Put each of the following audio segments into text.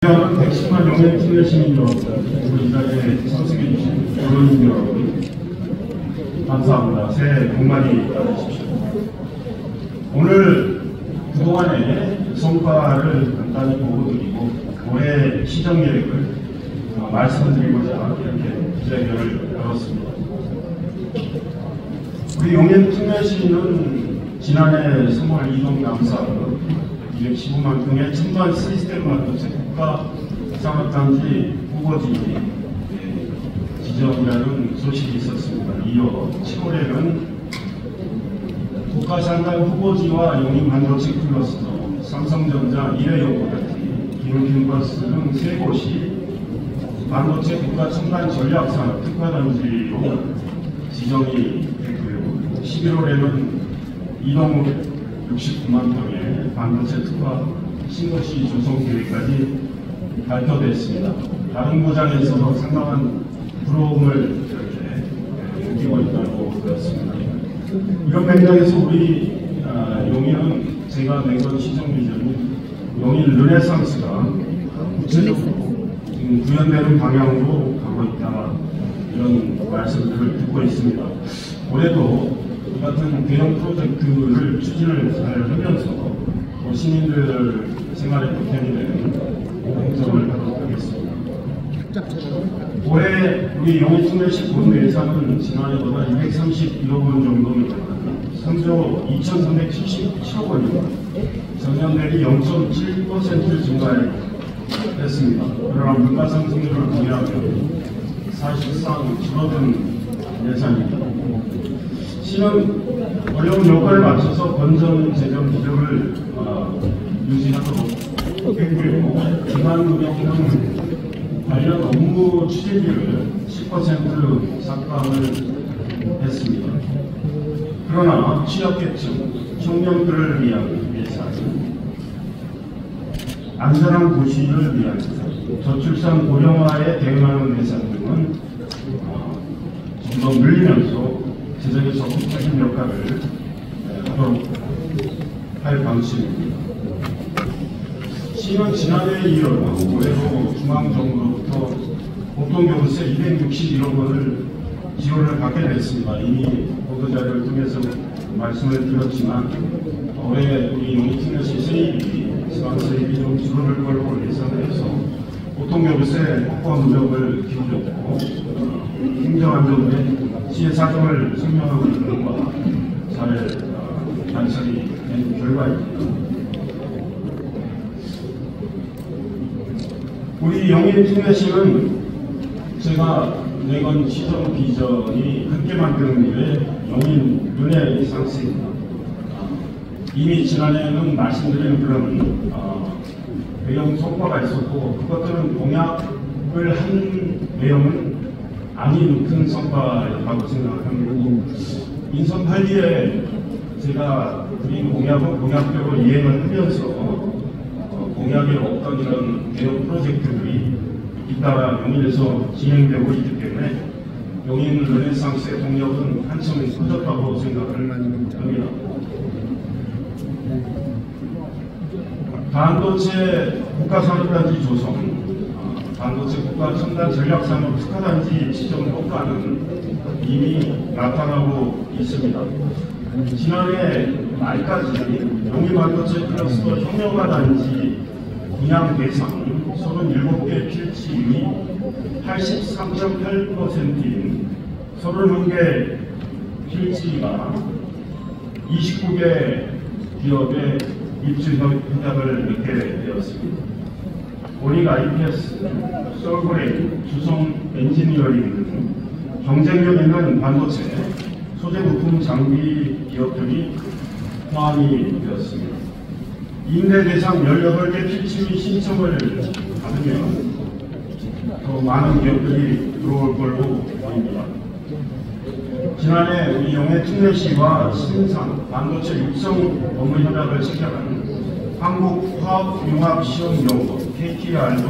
110만 영의 특례 시민 여러분, 이 자리에 참석해 주신 언론인 여러분, 감사합니다. 새해 복 많이 받으십시오. 오늘 그동안의 성과를 간단히 보고드리고 올해 시정 계획을 말씀드리고자 이렇게 기자회견을 열었습니다. 우리 용인 특례시는 지난해 3월 이동 남사 215만 평의 첨단 시스템 만들어서 국가 산업단지 후보지 지정이라는 소식이 있었습니다. 이어 7월에는 국가산단 후보지와 용인 반도체 클러스터, 삼성전자, 미래연구단지, 기능캠퍼스 등 3곳이 반도체 국가 첨단 전략산업 특화단지로 지정이 됐고요. 11월에는 이동 69만 평의 반도체 특화 신도시 조성 계획까지 발표됐습니다. 다른 구장에서도 상당한 부러움을 이렇게 느끼고 있다고 들었습니다. 이런 맥락에서 우리 용인은 제가 낸건 시정 비전이 용인 르네상스가 구체적으로 지금 구현되는 방향으로 가고 있다, 이런 말씀들을 듣고 있습니다. 올해도 이 같은 대형 프로젝트를 추진을 잘 하면서 시민들 생활에 보탬이 되는 행정을 하도록 하겠습니다. 올해 우리 용인특례시 본 예산은 지난해보다 231억 원 정도 상조 2,377억 원입니다. 전년 대비 0.7% 증가했습니다. 그러나 물가 상승률을 고려하면 사실상 줄어든 예산입니다. 시는 어려운 여건을 맞춰서 건전 재정 기조를 유지하도록 했고요. 기반운영은 관련 업무 추진비를 10% 삭감을 했습니다. 그러나 취약계층, 청년들을 위한 예산, 안전한 도시를 위한 예산, 저출산 고령화에 대응하는 예산 등은 좀 더 늘리면서 재정의 적극적인 역할을 하도록 할 방침입니다. 시는 지난해에 이어 올해도 중앙정부로부터 공동교부세 261억 원을 지원을 받게 됐습니다. 이미 보도자료를 통해서 말씀을 드렸지만 올해 우리 용인특례시 세입이 지방세입이 좀 줄어들 걸로 예상해서 공동교부세 확보 노력을 기울였고 행정안전부의 시의 사정을 설명하고 있는 것과 잘 관찰이 된 결과입니다. 우리 용인특례시는 제가 내건 시정 비전이 함께 만드는 일에 용인 르네상스입니다. 이미 지난해에는 말씀드린 그런 배경 성과가 있었고 그것들은 공약을 한 내용은 아닌 큰 성과라고 생각합니다. 인선 8기에 제가 드린 공약은 공약대로 이행을 하면서 공약에 없던 이런 대형 프로젝트들이 잇따라 용인에서 진행되고 있기 때문에 용인 르네상스의 동력은 한층 커졌다고 생각을 합니다. 반도체 국가산업단지 조성, 반도체 국가 첨단 전략산업 특화단지 지정 효과는 이미 나타나고 있습니다. 지난해 말까지 용인 반도체 클러스터 혁명화 단지 분양 대상 37개 필지의 83.8%인 31개 필지가 29개 기업의 입주 협약을 맺게 되었습니다. 오닉 IPS, 솔그레인, 주성 엔지니어링 등 경쟁력 있는 반도체, 소재 부품 장비 기업들이 포함이 되었습니다. 임대 대상 18개 필지 신청을 받으면 더 많은 기업들이 들어올 걸로 보입니다. 지난해 우리 용인특례시와 신상 반도체 육성 업무 협약을 체결한 한국화학융합시험연구원 KTR도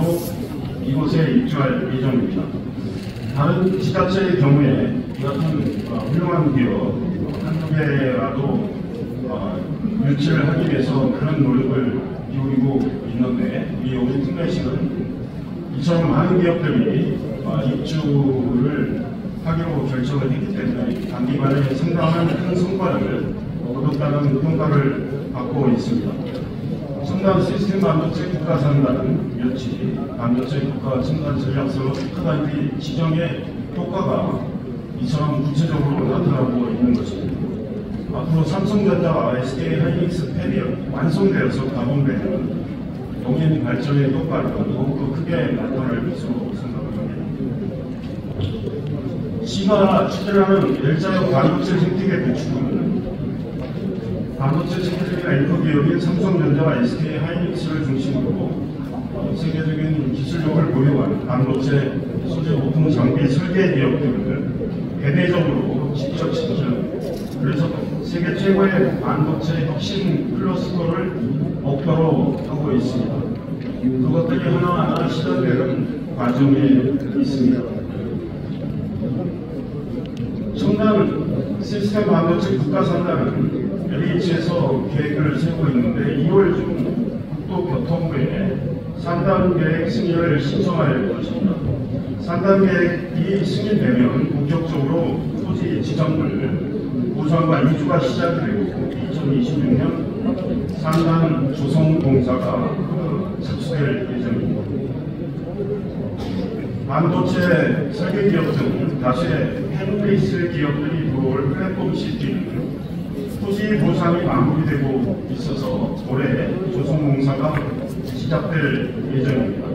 이곳에 입주할 예정입니다. 다른 지자체의 경우에 이 같은 훌륭한 기업 한두 개라도 유치를 하기 위해서 그런 노력을 기울이고 있는데 이 용인특례시는 이처럼 많은 기업들이 입주를 하기로 결정을 했기 때문에 단기간에 상당한 큰 성과를 얻었다는 평가를 받고 있습니다. 첨단 시스템 반도체 국가산단 묘치, 반도체 국가 첨단 전략서 특화단지 지정의 효과가 이처럼 구체적으로 나타나고 있는 것입니다. 앞으로 삼성전자와 SK하이닉스 팹이 완성되어서 가동되는 용인 발전의 효과를 더욱더 크게 나타낼 것으로 생각합니다. 시가 추진하는 L자형 반도체 생태계 구축은 반도체 생태계 앵커 기업인 삼성전자와 SK하이닉스를 중심으로 세계적인 기술력을 보유한 반도체 소재 부품 장비 설계 기업들을 대대적으로 직접 신청, 그래서 세계 최고의 반도체 혁신 클러스터를 목표로 하고 있습니다. 그것들이 하나하나 실현되는 과정에 있습니다. 첨단 시스템 반도체 국가산단은 LH에서 계획을 세우고 있는데 2월 중 국토교통부에 산단 계획 승인을 신청할 것입니다. 산단 계획이 승인되면 본격적으로 토지 지정을 구상과 이주가 시작되고 2026년 산단 조성 공사가 착수될 예정입니다. 반도체 설계 기업 등 다수의 팬베이스 기업들이 들어올 플랫폼 시스템은 토지 보상이 마무리되고 있어서 올해 조성 공사가 시작될 예정입니다.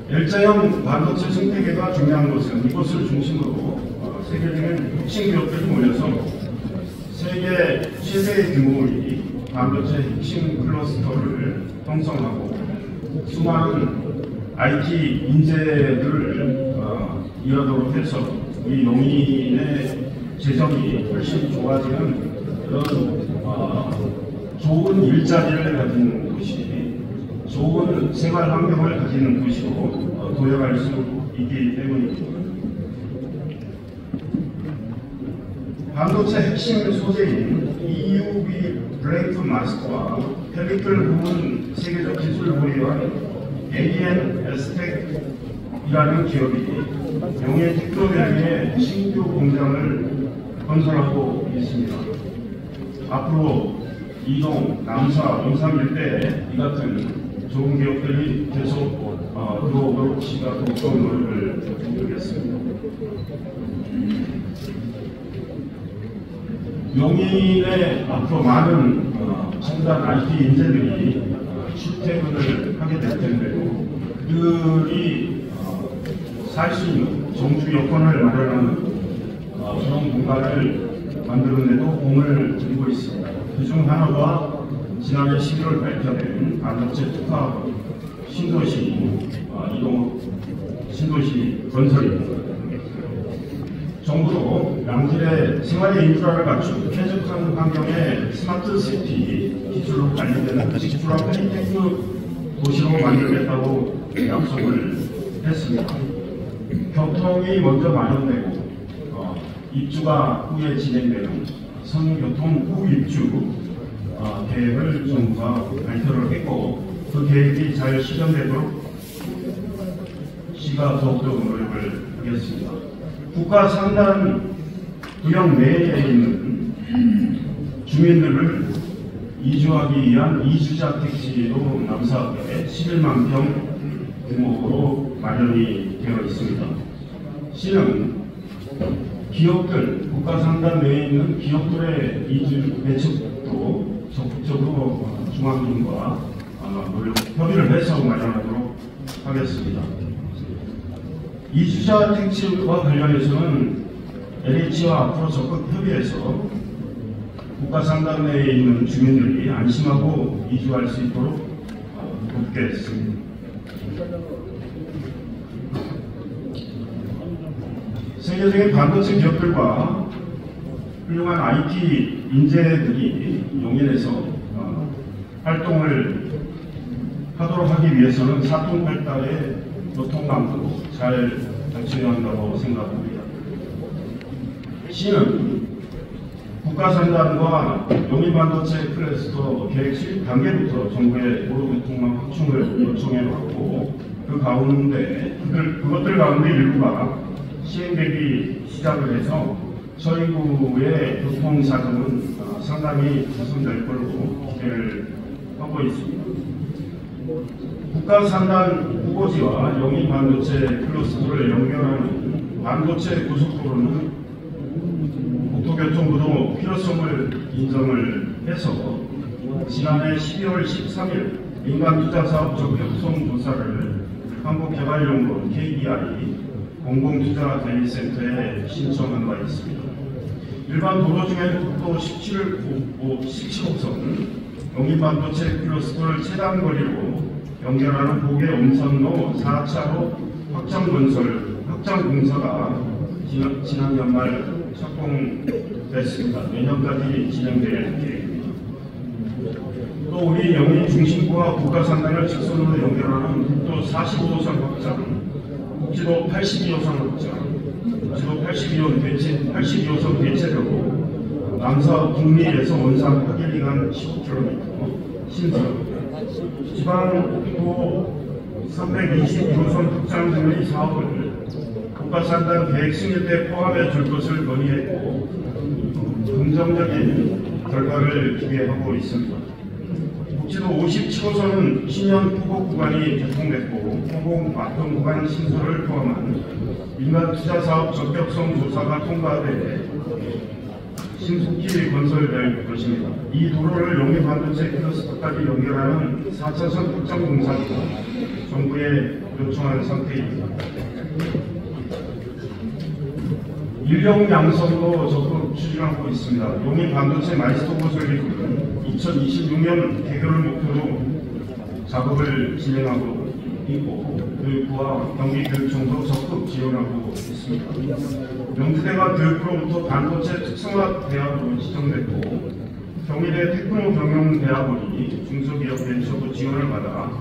L자형 반도체 생태계가 중요한 것은 이것을 중심으로 세계적인 혁신 기업들이 모여서 세계 최대 규모의 반도체 혁신 클러스터를 형성하고 수많은 IT 인재들을 일하도록 해서 이 농인의 재정이 훨씬 좋아지는 그런 좋은 일자리를 가진 곳이, 좋은 생활 환경을 가지는 곳으로 도약할 수 있기 때문입니다. 반도체 핵심 소재인 EUV 블레이크 마스크와 펠리클 부분 세계적 기술을 보유한 ANS텍이라는 기업이 용해 테크노밸리에 신규 공장을 건설하고 있습니다. 앞으로 이동, 남사, 원산 일대에 이 같은 좋은 기업들이 계속 들어오도록 시가 독점 노력을 드리겠습니다. 용인에 앞으로 많은 첨단 IT 인재들이 출퇴근을 하게 될 텐데요. 그들이 살 수 있는 정주 여건을 마련하는 그런 공간을 만드는 데도 공을 들이고 있습니다. 그중 하나가 지난해 11월 발표된 반도체 특화 신도시 이동 신도시 건설입니다. 정부도 양질의 생활의 인프라를 갖춘 쾌적한 환경의 스마트 시티 기술로 관련된 직주랑 하이테크 도시로 만들겠다고 약속을 했습니다. 교통이 먼저 마련되고 입주가 후에 진행되는 선교통 후 입주 계획을 정부가 발표를 했고 그 계획이 잘 실현되도록 시가 더욱더 노력을 하겠습니다. 국가 산단 구역 내에 있는 주민들을 이주하기 위한 이주자 택지로 남사에 11만 평 규모로 마련이 되어 있습니다. 시는 기업들, 국가 산단 내에 있는 기업들의 이주 매축도 적극적으로 중앙인과 협의를 해서 마련하도록 하겠습니다. 이주자 택지와 관련해서는 LH와 앞으로 적극 협의해서 국가 산단 내에 있는 주민들이 안심하고 이주할 수 있도록 돕겠습니다. 세계적인 반도체 기업들과 훌륭한 IT 인재들이 용인에서 활동을 하도록 하기 위해서는 사통팔달의 교통망도 잘 갖춰야 한다고 생각합니다. 시는 국가산단과 용인반도체 클러스터 계획 수립 단계부터 정부의 도로교통망 확충을 요청해왔고, 그 가운데 그것들 가운데 일부가 시행되기 시작을 해서 서해구의 교통사정은 상당히 개선될 걸로 기대를 하고 있습니다. 국가산단 후보지와 용인반도체 클러스터를 연결하는 반도체 고속도로는 국토교통부도 필요성을 인정을 해서 지난해 12월 13일 민간투자사업 적격성 조사를 한국개발연구원 KDI 공공투자대리센터에 신청한 바 있습니다. 일반 도로 중에 국도 17호선 용인반도체 클러스터를 최단 거리로 연결하는 고개 음선로 4차로 확장 공사가 지난 연말 착공됐습니다. 내년까지 진행될 계획입니다. 또 우리 용인 중심부와 국가산단을 직선으로 연결하는 국도 45호선 확장, 국지도 82호선 확장, 국지도 82호선 대체로로 남서 북리에서 원산 파길리간 15km, 신설, 지방도 322호선 확장 등의 사업을 국가산단 계획 승인 때 포함해 줄 것을 건의했고, 긍정적인 결과를 기대하고 있습니다. 국지도 57호선은 신현 포고 구간이 개통됐고, 포고 막동 구간 신설을 포함한 민간 투자사업 적격성 조사가 통과돼 신속히 건설될 것입니다. 이 도로를 용인반도체 클러스터까지 연결하는 4차선 확장 공사도 정부에 요청한 상태입니다. 인력 양성도 적극 추진하고 있습니다. 용인반도체 마이스터고 설계팀은 2026년 개교를 목표로 작업을 진행하고 있고, 교육부와 경기교육청도 적극 지원하고 있습니다. 명지대가 교육부로부터 반도체 특성화 대학으로 지정됐고, 경희대 테크노 경영대학원이 중소기업 벤처부 지원을 받아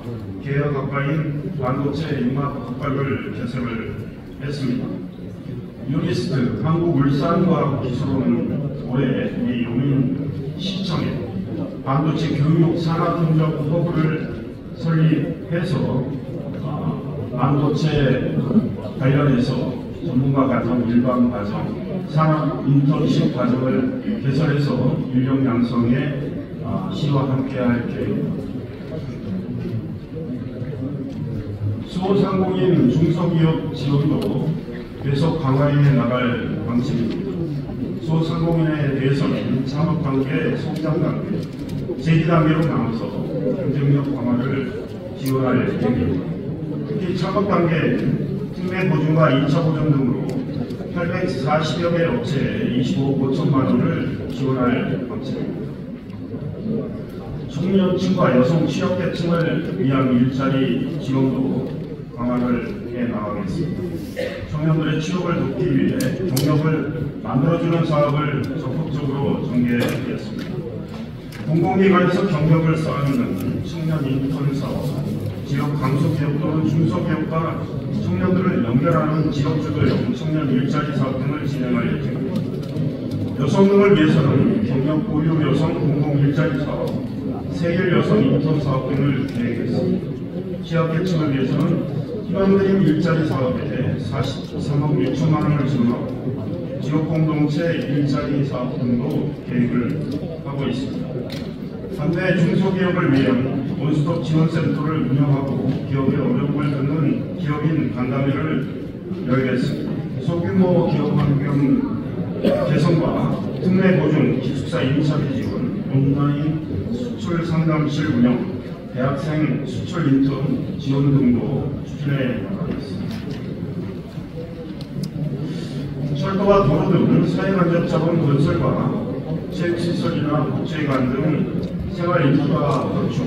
계약 학과인 반도체 융합 학과를 개설을 했습니다. 유니스트 한국울산과학기술원은 올해 우리 용인시청에 반도체 교육 산업협력 허브를 설립해서 반도체 관련해서 전문가 과정, 일반 과정, 산업 인턴십 과정을 개설해서 인력 양성에 시와 함께할 계획입니다. 소상공인 중소기업 지원도 계속 강화해 나갈 방침입니다. 소상공인에 대해서는 산업단계, 성장단계, 재기단계로 나눠서 경쟁력 강화를 지원할 계획입니다. 특히 창업단계 특례 보증과 2차 보증 등으로 840여 개 업체에 25억 5천만 원을 지원할 방침입니다. 청년층과 여성 취약계층을 위한 일자리 지원도 강화를 해 나가겠습니다. 청년들의 취업을 돕기 위해 경력을 만들어주는 사업을 적극적으로 전개하겠습니다. 공공기관에서 경력을 쌓는 청년 인턴 사업, 지역 강소기업 또는 중소기업과 청년들을 연결하는 지역주도형 청년 일자리 사업 등을 진행할 예정입니다. 여성 등을 위해서는 경력 보유 여성 공공 일자리 사업, 세일 여성 인턴 사업 등을 계획했습니다. 취약계층을 위해서는 희망드림 일자리 사업에 43억 6천만 원을 지원하고 지역공동체 일자리 사업 등도 계획을 하고 있습니다. 반대 중소기업을 위한 원스톱 지원센터를 운영하고 기업의 어려움을 듣는 기업인 간담회를 열겠습니다. 소규모 기업 환경 개선과 특례 보증, 기숙사 임차비 지원, 온라인 수출 상담실 운영, 대학생 수출 인턴 지원 등도 추진해 나가겠습니다. 철도와 도로 등 사회간접자본 건설과 체육시설이나 국제관 등 생활인프라 건축,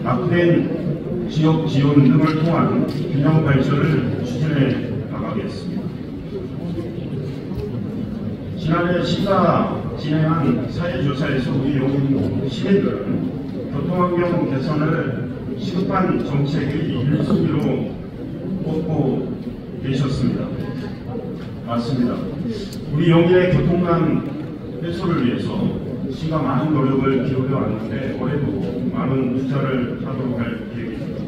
납부된 지역 지원 등을 통한 균형 발전을 추진해 나가겠습니다. 지난해 시가 진행한 사회조사에서 우리 용인 시민들은 교통환경 개선을 시급한 정책의 1순위로 꼽고 계셨습니다. 맞습니다. 우리 용인의 교통난 해소를 위해서 시가 많은 노력을 기울여 왔는데 올해도 많은 투자를 하도록 할 계획입니다.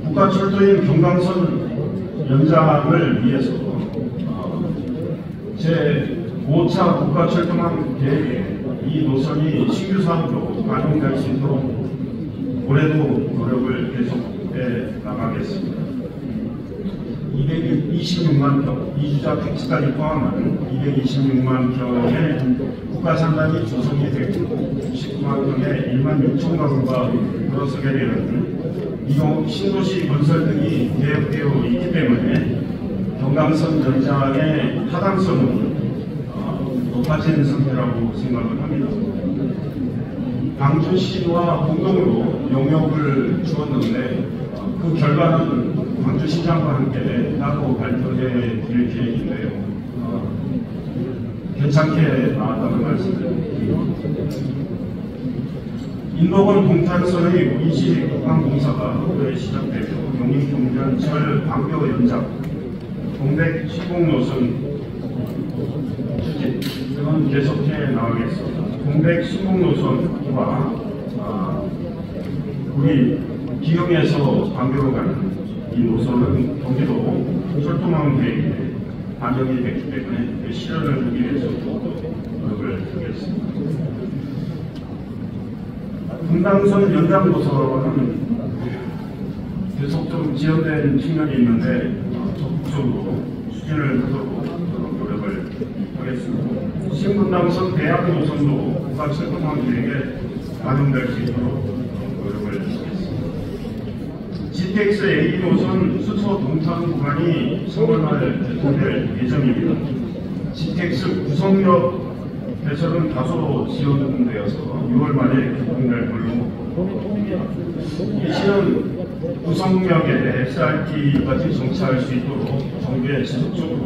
국가철도인 경강선 연장을 위해서 제5차 국가철도망 계획에 이 노선이 신규 사업으로 반영될 수 있도록 올해도 노력을 계속해 나가겠습니다. 226만 평, 이주자 택지까지 포함한 226만 평의 국가산단이 조성이 되고 99만 평의 1만 6천 가구가 들어서게 되는 이동 신도시 건설 등이 계획되어 있기 때문에 경강선 연장의 타당성은 높아진 상태라고 생각을 합니다. 광주시와 공동으로 용역을 주었는데 그 결과는 광주시장과 함께 따로 발표해 드릴 계획인데요. 괜찮게 나왔다는 말씀드립니다. 인도권 동탄선의 위시 국방공사가 올해 시작되고 용인동전철 광교 연장, 동백 시공노선 추진 등은 계속해 나가겠습니다. 동백 시공노선과 우리 기흥에서 광교로 가는 이 노선은 경기도 철도망 계획에 반영이 됐기 때문에 실현을 하기 위해서 노력을 하겠습니다. 분당선 연장 노선은 계속 좀 지연된 측면이 있는데 적극적으로 추진을 하도록 노력을 하겠습니다. 신분당선 대학 노선도 국가철도망 계획에 반영될 수 있도록 노력을 하겠습니다. GTX A 노선 수서 동탄 구간이 3월 말에 개통될 예정입니다. GTX 구성역 개설은 다소 지연되어서 6월 말에 개통될 걸로 봅니다. 이 시는 구성역에 SRT까지 정차할 수 있도록 정부에 지속적으로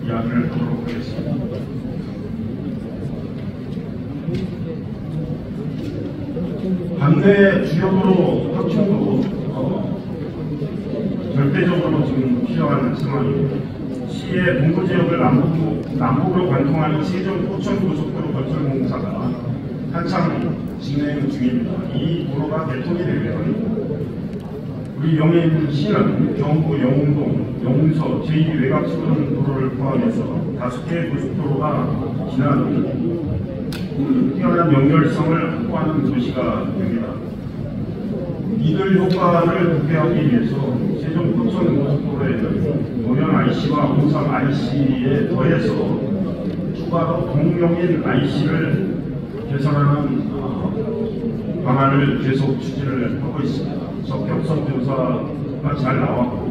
이야기를 하도록 하겠습니다. 반대 주요도로 확충도 절대적으로 지금 필요한 상황입니다. 시의 동부 지역을 남북으로 관통하는 세종 포천고속도로 건설 공사가 한창 진행 중입니다. 이 도로가 개통이 되면 우리 용인시는 경부, 영흥동, 영서, 제2 외곽수원 도로를 포함해서 5개의 고속도로가 지나는 뛰어난 연결성을 확보하는 도시가 됩니다. 이들 효과를 극대화하기 위해서 세종 포천 고속도로에는 노현 IC와 홍상 IC에 더해서 추가로 동용인 IC를 개설하는 방안을 계속 추진을 하고 있습니다. 적격성 조사가 잘 나왔고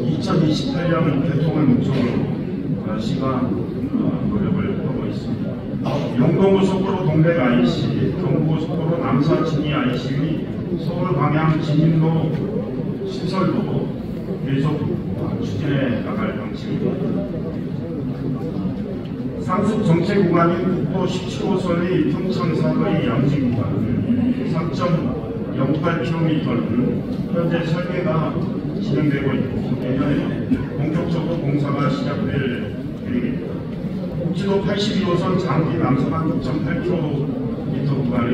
2028년 개통을 목적으로 시가 노력을 하고 있습니다. 영동고속도로 동백 IC, 경부고속도로 남사 진이 IC의 서울 방향 진입로 시설도 계속 추진해 나갈 방침입니다. 상습 정체 구간인 국도 17호선의 평창사거리 양지 구간 3.08km는 현재 설계가 진행되고 있고 내년에 본격적으로 공사가 시작될 계획입니다. 국지도 82호선 장기 남서간 6.8km 구간의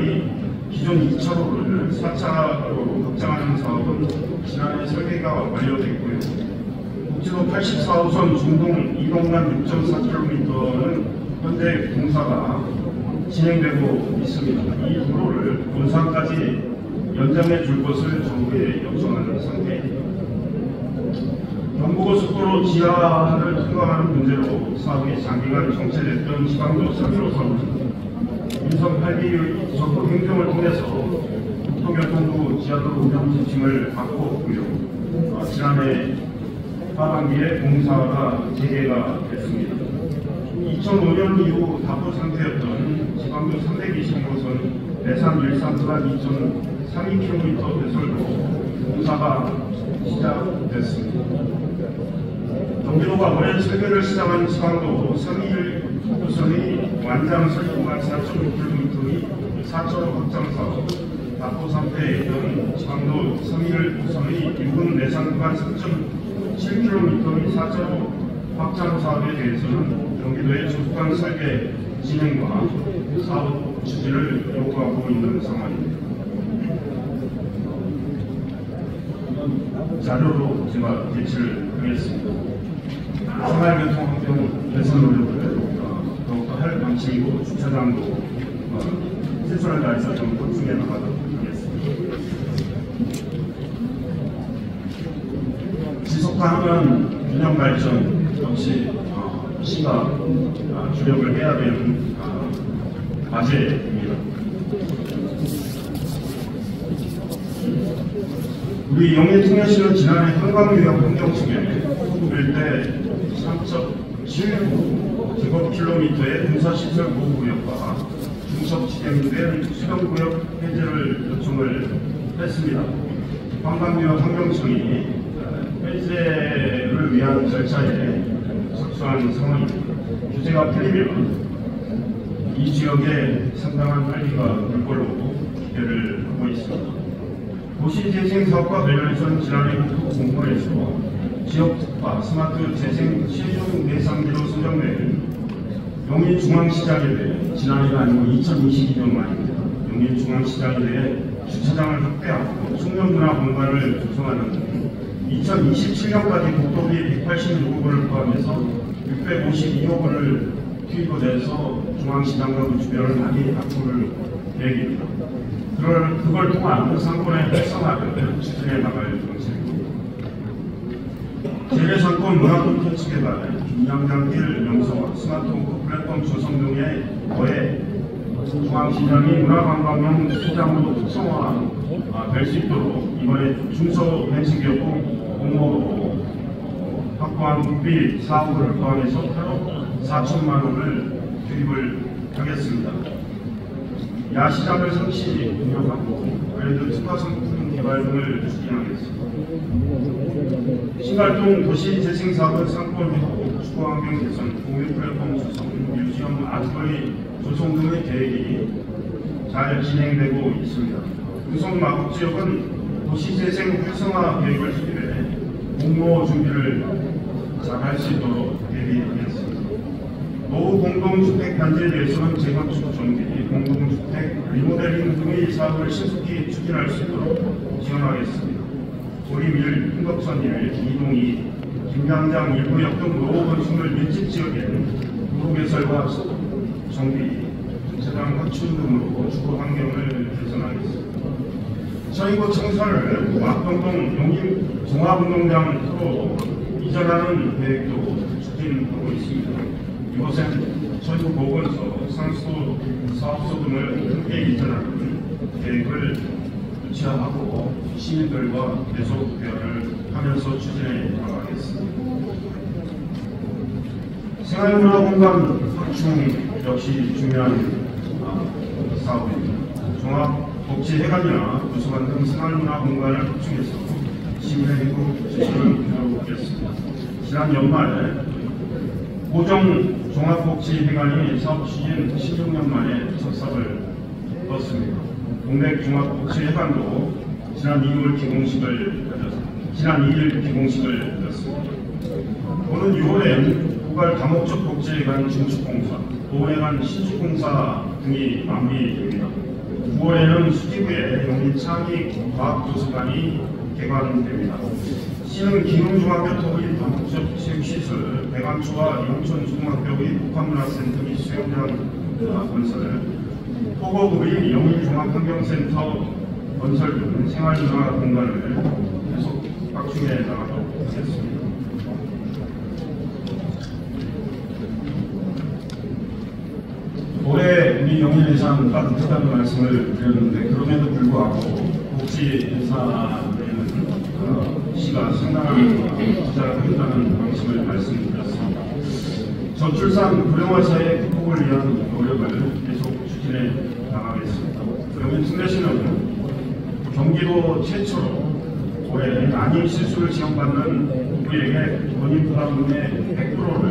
기존 2차로를 4차로로 확장하는 사업은 지난해 설계가 완료됐고요. 국지도 84호선 중동 이동간 6.4km는 현재 공사가 진행되고 있습니다. 이 도로를 본산까지 연장해 줄 것을 정부에 요청하는 상태입니다. 경부고속도로 지하를 통과하는 문제로 사업이 장기간 정체됐던 지방도 3호선은 민선 8기의 적극 행정을 통해서 국토교통부 지하도로 운영 지침을 바꿨고요. 지난해 하반기에 공사가 재개가 됐습니다. 2005년 이후 답보 상태였던 지방도 322호선 내산 일산 구간 2.32km 배설도 공사가 시작됐습니다. 경기도가 올해 설계를 시작한 지방도 321호선의 완장 설계구간 4.6km의 4차로 확장 사업, 답보 상태에 있던 지방도 321호선의 유흥 내산 구간 3.7km의 4차로 확장 사업에 대해서는 경기도의 적극한 설계 진행과 사업 추진을 요구하고 있는 상황입니다. 자료로 제가 제시를 하겠습니다. 생활교통 환경 개선 노력을 더욱더 할 방침이고 주차장도 최선을 다해서 좀 보충해 나가도록 하겠습니다. 지속가능한 균형 발전 역시 시가 주력을 해야 되는 과제입니다. 우리 영예특례시는 지난해 한강유역 환경청에 일대 3.79 제곱킬로미터의 군사시설 보호구역과 중섭 지정된 수변구역 해제를 요청을 했습니다. 한강유역 환경청이 해제를 위한 절차에 착수한 상황입니다. 규제가 풀리면 이 지역에 상당한 활기가 될 걸로 기대를 하고 있습니다. 도시재생사업과 관련해서는 지난해 국토공무원에서 지역특화 스마트 재생 시중 대상지로 선정된 용인중앙시장에 대해 지난해가 아니고 2022년 말입니다. 용인중앙시장에 대해 주차장을 확대하고 청년문화 공간을 조성하는 등 2027년까지 국토비 186억 원을 포함해서 652억 원을 투입을 해서 중앙시장과 그 주변을 많이 바꿀 계획입니다. 그걸 통한 상권의 활성화를 추진해 나갈 정책입니다. 재래상권 문화 콘텐츠 개발, 중량장길 명성화, 스마트홈 플랫폼 조성 등에 더해 중앙시장이 문화관광용 시장으로 특성화될 수 있도록 이번에 중소벤치기업부 공모로 확보한 국비 4억을 포함해서 8억 4천만 원을 투입을 하겠습니다. 야시장을 상시 운영하고 관련된 특화 상품 개발 등을 추진하겠습니다. 신갈동 도시재생사업은 상권 회복, 주거환경 개선, 공유 플랫폼 조성, 뮤지엄 아트거리 조성 등의 계획이 잘 진행되고 있습니다. 우선 마곡지역은 도시재생 활성화 계획을 수립해 공모 준비를 잘 할 수 있도록 대비하겠습니다. 노후 공동주택 단지에 대해서는 재건축 정비, 공동주택 리모델링 등의 사업을 신속히 추진할 수 있도록 지원하겠습니다. 고림일, 흥덕선 1, 이동이, 김강장 일부역 등 노후 건축물 밀집 지역에는 도로 개설과 정비, 주차장 확충 등으로 주거 환경을 개선하겠습니다. 서인구 청사를 막동동 용인 종합운동장으로 이전하는 계획도 추진하고 있습니다. 이곳엔 서인구 보건소, 상수 사업소 등을 함께 이전하는 계획을 구체화하고 시민들과 계속 대화를 하면서 추진해 나가겠습니다. 생활문화공간 확충 역시 중요한 사업입니다. 종합복지회관이나 도서관 등 생활문화공간을 확충해서 시민의 행복 지수를 이뤄보겠습니다. 지난 연말에 고정 종합복지회관이 사업 추진 16년 만에 첫 삽을 떴습니다. 동백 종합복지회관도 지난 2일 개공식을 가졌습니다. 오는 6월엔 고갈 다목적 복지회관 증축공사, 도원회관 신축공사 등이 마무리됩니다. 9월에는 수지구에 용인 창의 과학도서관이 개관됩니다. 시는 기흥중학교 토의 다목적 체육시설, 대감초와 용천초등학교의 복합문화센터 및 수영장 건설, 포고구의 영일종합환경센터 건설 등 생활문화 공간을 계속 확충해 나가도록 하겠습니다. 올해 우리 영일예산 따뜻하다는 말씀을 드렸는데 그럼에도 불구하고 복지예산에는 시가 상당한 투자를 하겠다는 방침을 말씀드렸습니다. 저출산 고령화사회 극복을 위한 노력을 계속 추진해 나가겠습니다. 그러면 특례시는 경기도 최초로 올해 난임 실수를 지원받는 누구에게 본인 부담금의 100%를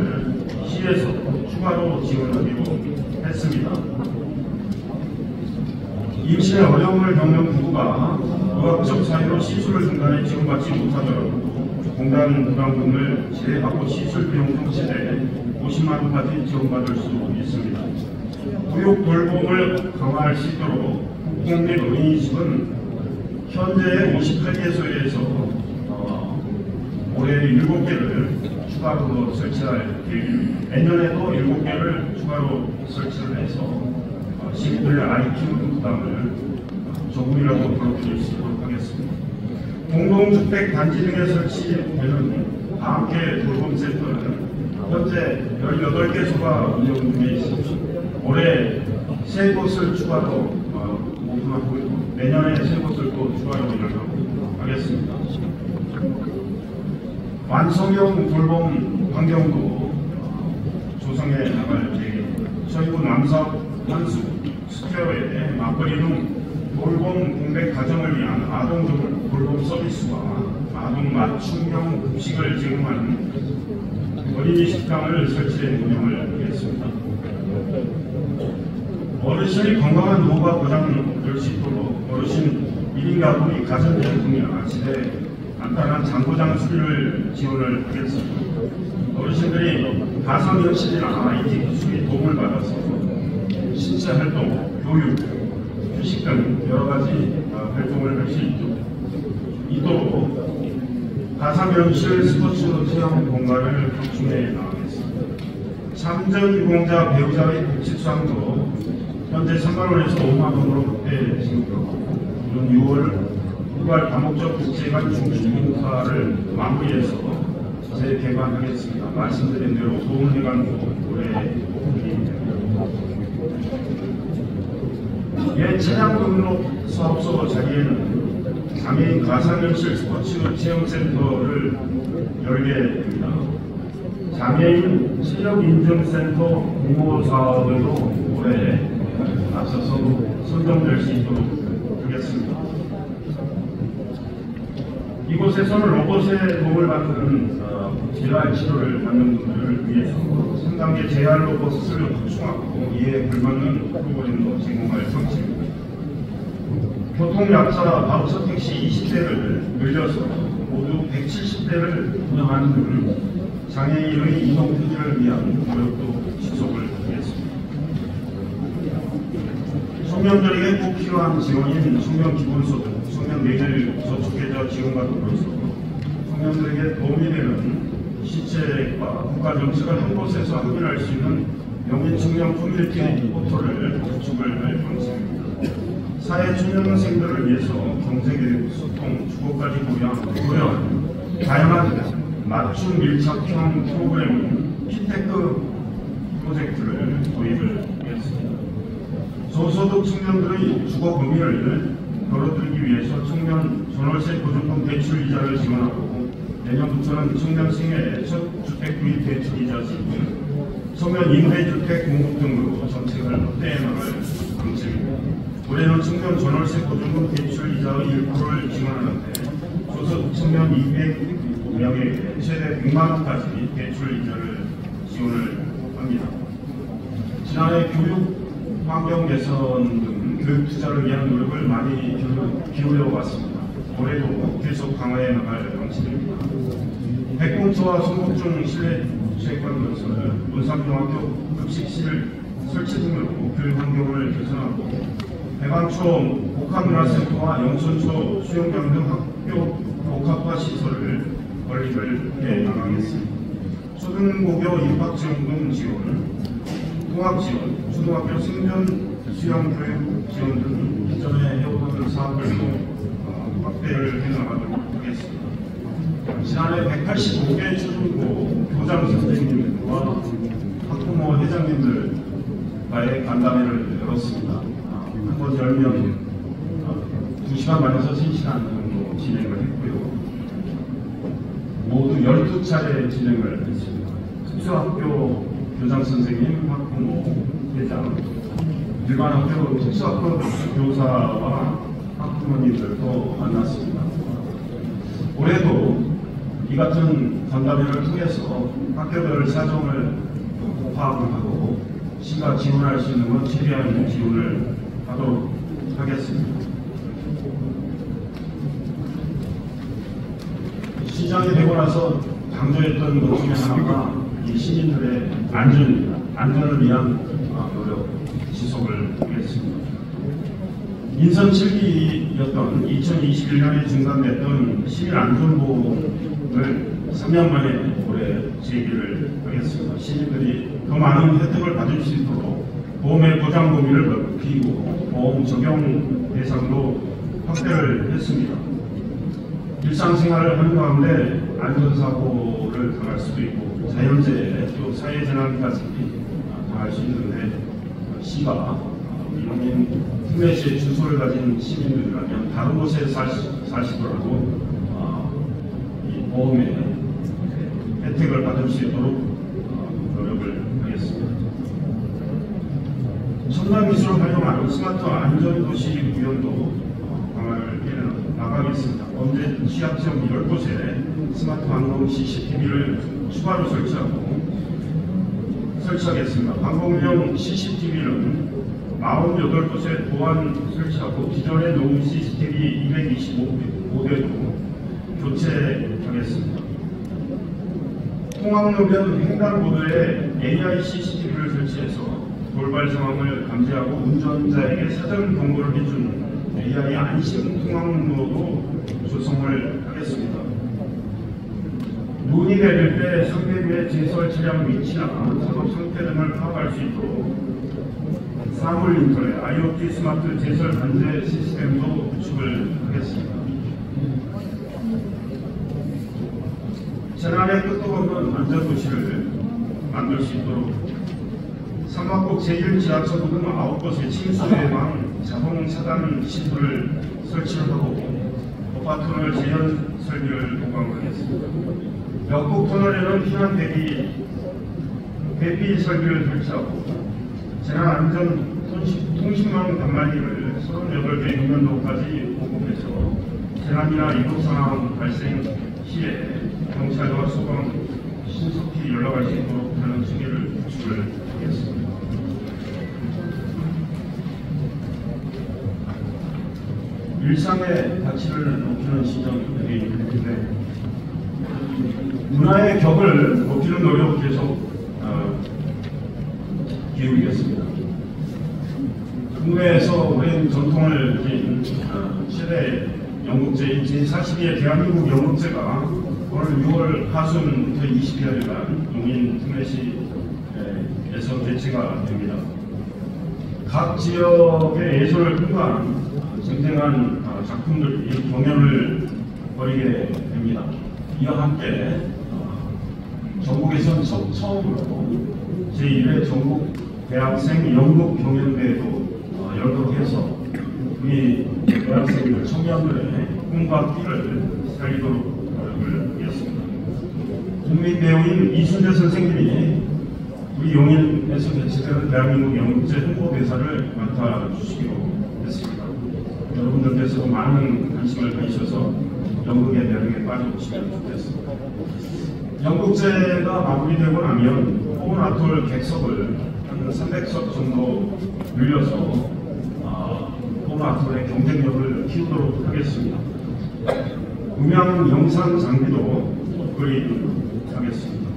시에서 추가로 지원하기로 했습니다. 임신의 어려움을 겪는 부부가 의학적 사유로 시술을 중단해 지원받지 못하더라도 공단 부담금을 제외하고 시술 비용 통치에 50만 원까지 지원받을 수 있습니다. 보육 돌봄을 강화할 수 있도록 국공립 어린이집은 현재 58개소에서 올해 7개를 추가로 설치할 계획입니다. 내년에도 7개를 추가로 설치를 해서 시민들의 아이 키우는 부담을 조금이라도 덜어드릴 수 있도록 하겠습니다. 공동주택 단지 등에 설치되는 다함께 돌봄센터는 현재 18개소가 운영 중에 있습니다. 올해 3곳을 추가로 오픈하고 내년에 3곳을 또 추가로 운영하겠습니다. 완성형 돌봄 환경도 조성해 나갈 계획입니다. 서이구 남사업 한수 스퀘어에 막걸리 등 돌봄 공백 가정을 위한 아동 돌봄 서비스와 아동 맞춤형 급식을 제공하는 어린이 식당을 설치해 운영을 하겠습니다. 어르신이 건강한 노후가 보장될 수 있도록 어르신 1인 가구의 가전제품이나 집에 간단한 장고장 수리를 지원을 하겠습니다. 어르신들이 가상현실이나 IT 기술의 도움을 받아서 신체 활동, 교육, 휴식 등 여러 가지 활동을 할 수 있도록 가상현실 스포츠 체험 공간을 확충해 나가겠습니다. 참전 유공자 배우자의 복지 수당도 현재 3만 원에서 5만 원으로 확대 지급하고 이번 6월 후발 다목적 국제관 중심인사를 마무리해서 재개관하겠습니다. 말씀드린 대로 도움해관도 올해 오픈입니다. 옛 차량 등록 사업소 자리에는 장애인 가상현실 스포츠 체험센터를 열게 됩니다. 장애인 실력인증센터 공모 사업에도 올해 앞서서 선정될 수 있도록 하겠습니다. 이곳에서는 로봇의 도움을 받는 재활 치료를 받는 분들을 위해서 3단계 재활 로봇을 확충하고 이에 걸맞는 프로그램도 제공할 방침입니다. 교통약자 바우처 택시 20대를 늘려서 모두 170대를 운영하는 등 장애인의 이동편의를 위한 노력도 지속을 하겠습니다. 청년들에게 꼭 필요한 지원인 청년기본소득, 청년내일저축계좌 지원과 더불어서 청년들에게 도움이 되는 시책과 국가정책을 한 곳에서 확인할 수 있는 명예청년 커뮤니티 포털을 구축을 할 방침입니다. 사회 초년생들을 위해서 경제교육, 소통, 주거까지 고려한 다양한 맞춤 밀착형 프로그램 피테크 프로젝트를 도입을 하겠습니다. 저소득 청년들의 주거 범위를 덜어들기 위해서 청년 전월세 보증금 대출 이자를 지원하고 내년부터는 청년생애 첫 주택 구입 대출 이자 지급, 청년 임대주택 공급 등으로 정책을 확대해 나갈 방침입니다. 올해는 청년 전월세 보증금 대출 이자의 1%를 지원하는데 저소득 청년 200명에게 최대 100만 원까지 대출 이자를 지원을 합니다. 지난해 교육 환경 개선 등 교육 투자를 위한 노력을 많이 기울여 왔습니다. 올해도 계속 강화해 나갈 방침입니다. 백공초와 성북중 실내 체육관 건설, 문산중학교 급식실 설치 등으로 교육 환경을 개선하고 대방초 복합문화센터와 영천초 수영장 등 학교 복합화 시설을 건립을 해 나가겠습니다. 초등고교 입학지원금 지원, 통합지원, 초등학교 생존 수영교육 지원 등 기존에 해오던 사업을 확대를 해나가도록 하겠습니다. 지난해 185개 초중고 교장 선생님과 학부모 회장님들과의 간담회를 열었습니다. 한 번 열면 2시간 반에서 3시간 정도 진행을 했고요. 모두 12차례 진행을 했습니다. 특수학교 교장 선생님, 학부모, 회장, 일반 학교 특수학교 교사와 학부모님들도 만났습니다. 올해도 이 같은 간담회를 통해서 학교별 사정을 파악을 하고 시가 지원할 수 있는 건 최대한 지원을 하도록 하겠습니다. 시장이 되고 나서 강조했던 것 중에 하나가 이 시민들의 안전입니다. 안전을 위한 노력 지속을 하겠습니다. 인선 7기였던 2021년에 중단됐던 시민안전보험을 3년 만에 올해 재개를 하겠습니다. 시민들이 더 많은 혜택을 받을 수 있도록 보험의 보장 범위를 넓히고 보험 적용 대상도 확대를 했습니다. 일상생활을 하는 가운데 안전사고를 당할 수도 있고 자연재해 또 사회재난까지 당할 수 있는데 시가 이런 특례시의 주소를 가진 시민들이라면 다른 곳에 사시더라도 이 보험의 혜택을 받을 수 있도록 노력을 하겠습니다. 첨단 기술을 활용하는 스마트 안전도시 구현도 강화를 나가겠습니다. 언제 취약지역 10곳에 스마트 방공 CCTV를 추가로 설치하겠습니다. 방공용 CCTV는 48곳에 보안 설치하고 기존의 노무 CCTV 225대도 교체하겠습니다. 통학로변 횡단보도에 AI CCTV를 설치해서 돌발 상황을 감지하고 운전자에게 사전 경고를 해준 AI 안심 통학로도 조성을 하겠습니다. 눈이 내릴 때 상대방의 제설 차량 위치나 작업 상태 등을 파악할 수 있도록 사물 인터넷, IoT 스마트 제설 관제 시스템도 구축을 하겠습니다. 재난의 끝도 없는 안전도시를 만들 수 있도록 삼막곡 제1지하철 등 9곳의 침수 예방 자동 차단 시설을 설치를 하고 오파터널 재현 설비를 보강하겠습니다. 역곡 터널에는 피난 대피 설비를 설치하고 재난안전 통신망 단말기를 38개 흉년도까지 보급해서 재난이나 위급 상황 발생 시에 경찰과 소방 신속히 연락할 수 있도록 하는 체계를 구축을 하겠습니다. 일상의 가치를 높이는 시정이 있는데 문화의 격을 높이는 노력을 계속 기울이겠습니다. 국내에서 오랜 전통을 가진 최대 연극제인 제42회 대한민국 연극제가 오늘 6월 하순부터 20여일간 용인 특례시에서 개최가 됩니다. 각 지역의 예술을 풍부한 쟁쟁한 작품들이 공연을 벌이게 됩니다. 이와 함께 전국에서는 처음으로 제1회 전국 대학생 연극 경연대회도 열도록 해서 우리 대학생들, 청년들의 꿈과 끼를 살리도록 노력을 하겠습니다. 국민 배우인 이순재 선생님이 우리 용인에서 개최되는 대한민국 연극제 홍보대사를 맡아주시기로 했습니다. 여러분들께서도 많은 관심을 가지셔서 연극의 매력에 빠져보시면 좋겠습니다. 연극제가 마무리되고 나면 호문아톨 객석을 한 300석 정도 늘려서 호문아톨의 경쟁력을 키우도록 하겠습니다. 음향 영상 장비도 업그레이드하겠습니다.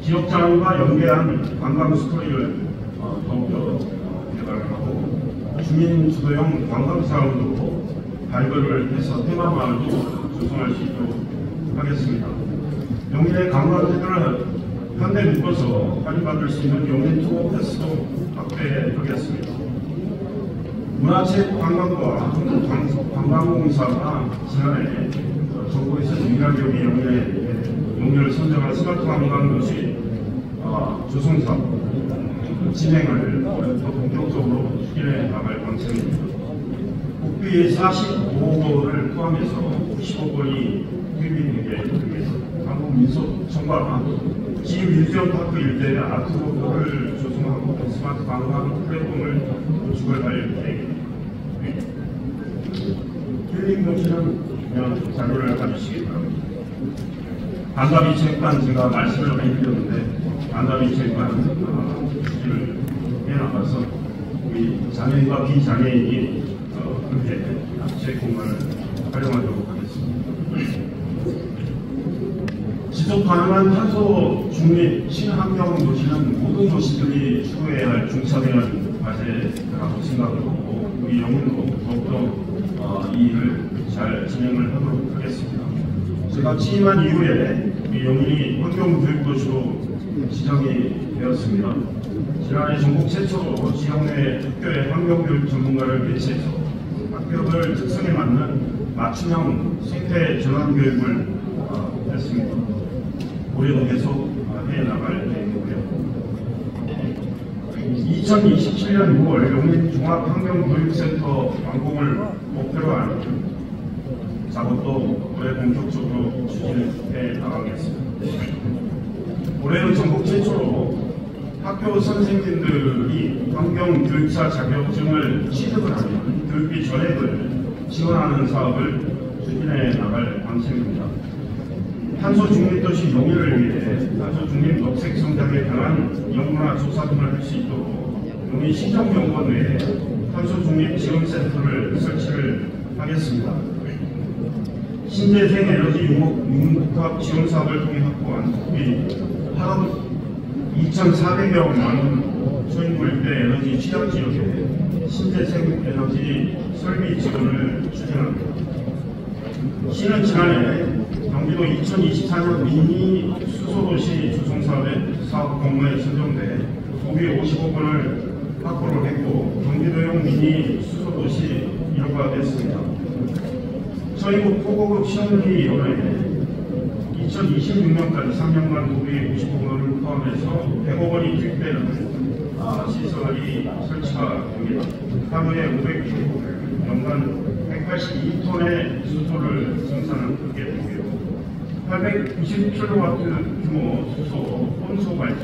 지역장과 연계한 관광 스토리를 더욱더 개발하고 주민 주도형 관광사업도 발굴을 해서 테마마을도 조성할 수 있도록 하겠습니다. 용인의 관광객들을 현대 묶어서 할인받을 수 있는 용인 투어 패스도 확대하겠습니다. 문화체육 관광부와 한국관광공사가 지난해 정부에서 민간 기업이 용인을 선정한 스마트 관광도시 조성사업 진행을 더 본격적으로 추진해 나갈 방침입니다. 국비 45억원을 포함해서 15건이 투입되게 됩니다. 한국민속청과 지유뮤지엄파크 일대의 아트워크를 조성하고 스마트 관광 플랫폼을 구축을 할 계획입니다. 힐링 도시는 자료를 가주시기 바랍니다. 반다비 체육관 제가 말씀을 많이 드렸는데 반다비 체육관 추진을 해나가서 우리 장애인과 비장애인이 그렇게 체육 공간을 활용하도록 하겠습니다. 지속 가능한 탄소 중립 친환경 도시는 모든 도시들이 추구해야 할 중차대한 과제라고 생각을 하고 우리 영인도 더욱더 이 일을 잘 진행을 하도록 하겠습니다. 제가 취임한 이후에 우리 영인이 환경교육도시로 지정이 되었습니다. 지난해 전국 최초로 지역 내 학교에 환경교육 전문가를 배치해서 학교별 특성에 맞는 맞춤형 생태 전환 교육을 했습니다. 올해도 계속 해나갈 계획이고요. 2027년 6월 용인 종합환경교육센터 완공을 목표로 하는 작업도 올해 본격적으로 추진해 나가겠습니다. 올해는 전국 최초로 학교 선생님들이 환경교육사 자격증을 취득을 하면 교육비 전액을 지원하는 사업을 추진해 나갈 방침입니다. 탄소 중립도시 용인을 위해 탄소 중립 녹색 성장에 관한 연구나 조사 등을 할 수 있도록 용인 시정연구원 내에 탄소 중립 지원센터를 설치를 하겠습니다. 신재생 에너지 융합 지원 사업을 통해 확보한 우리 8억 2,400여 만 소인구 일대 에너지 취약 지역에 신재생 에너지 설비 지원을 추진합니다. 시는 지난해 경기도 2024년 미니 수소도시 조성사업에 사업 공모에 선정돼 소비 55억 원을 확보를 했고 경기도용 미니 수소도시 1호가 됐습니다. 저희국 고고급 시험기 연회에 2026년까지 3년간 도비 50억 원을 포함해서 100억 원이 투입되는 시설이 설치가 됩니다. 하루에 500kg, 연간 182톤의 수소를 생산하게 되고요. 890kW 규모 수소, 혼소 발전,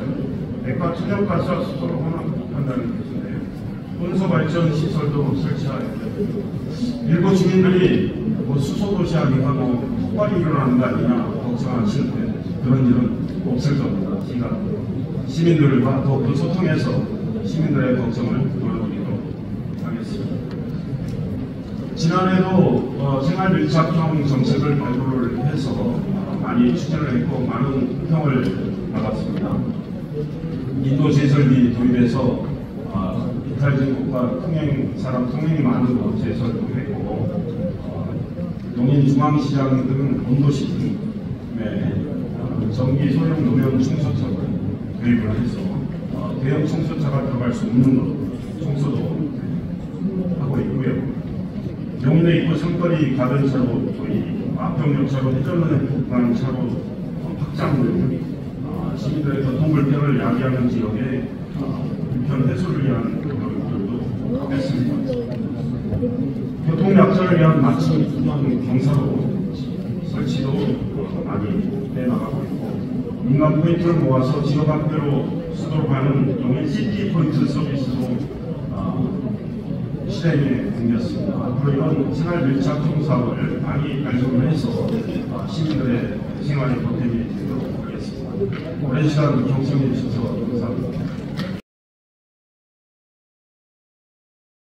액화 천연가스 수소를 혼합한다는 것인데요. 혼소 발전 시설도 설치하게 됩니다. 일부 주민들이 수소도시 아닌가 폭발이 일어나는 거 아니냐 걱정하시는데 그런 일은 없을 겁니다. 제가 시민들과 더욱더 소통해서 시민들의 걱정을 돌려드리도록 하겠습니다. 지난해도 생활밀착형 정책을 발표를 해서 많이 추진을 했고 많은 평을 받았습니다. 인도제설비 도입해서 이탈진국과 사람 통행이 많은 곳 제설도 했고 용인 중앙시장 등 온도시 등의 전기 소형 노면 청소차를 도입을 해서 대형 청소차가 들어갈 수 없는 곳 청소도 하고 있고요. 용인에 있고 상거리 가변차로 앞평역차로 회전하는 차로 확장 등 시민들의 교통불편을 야기하는 지역에 불편 해소를 위한 노력들도 하겠습니다. 교통약자를 위한 맞춤 경사로 설치도 많이 해나가고 있고 민간 포인트를 모아서 지역 학교로 수도하는 용인 시티 포인트 서비스도 실행에 옮겼습니다. 앞으로 이런 생활 밀착형 사업을 많이 발전을 해서 시민들의 생활에 보탬이 되도록 하겠습니다. 오랜 시간 경청해 주셔서 감사합니다.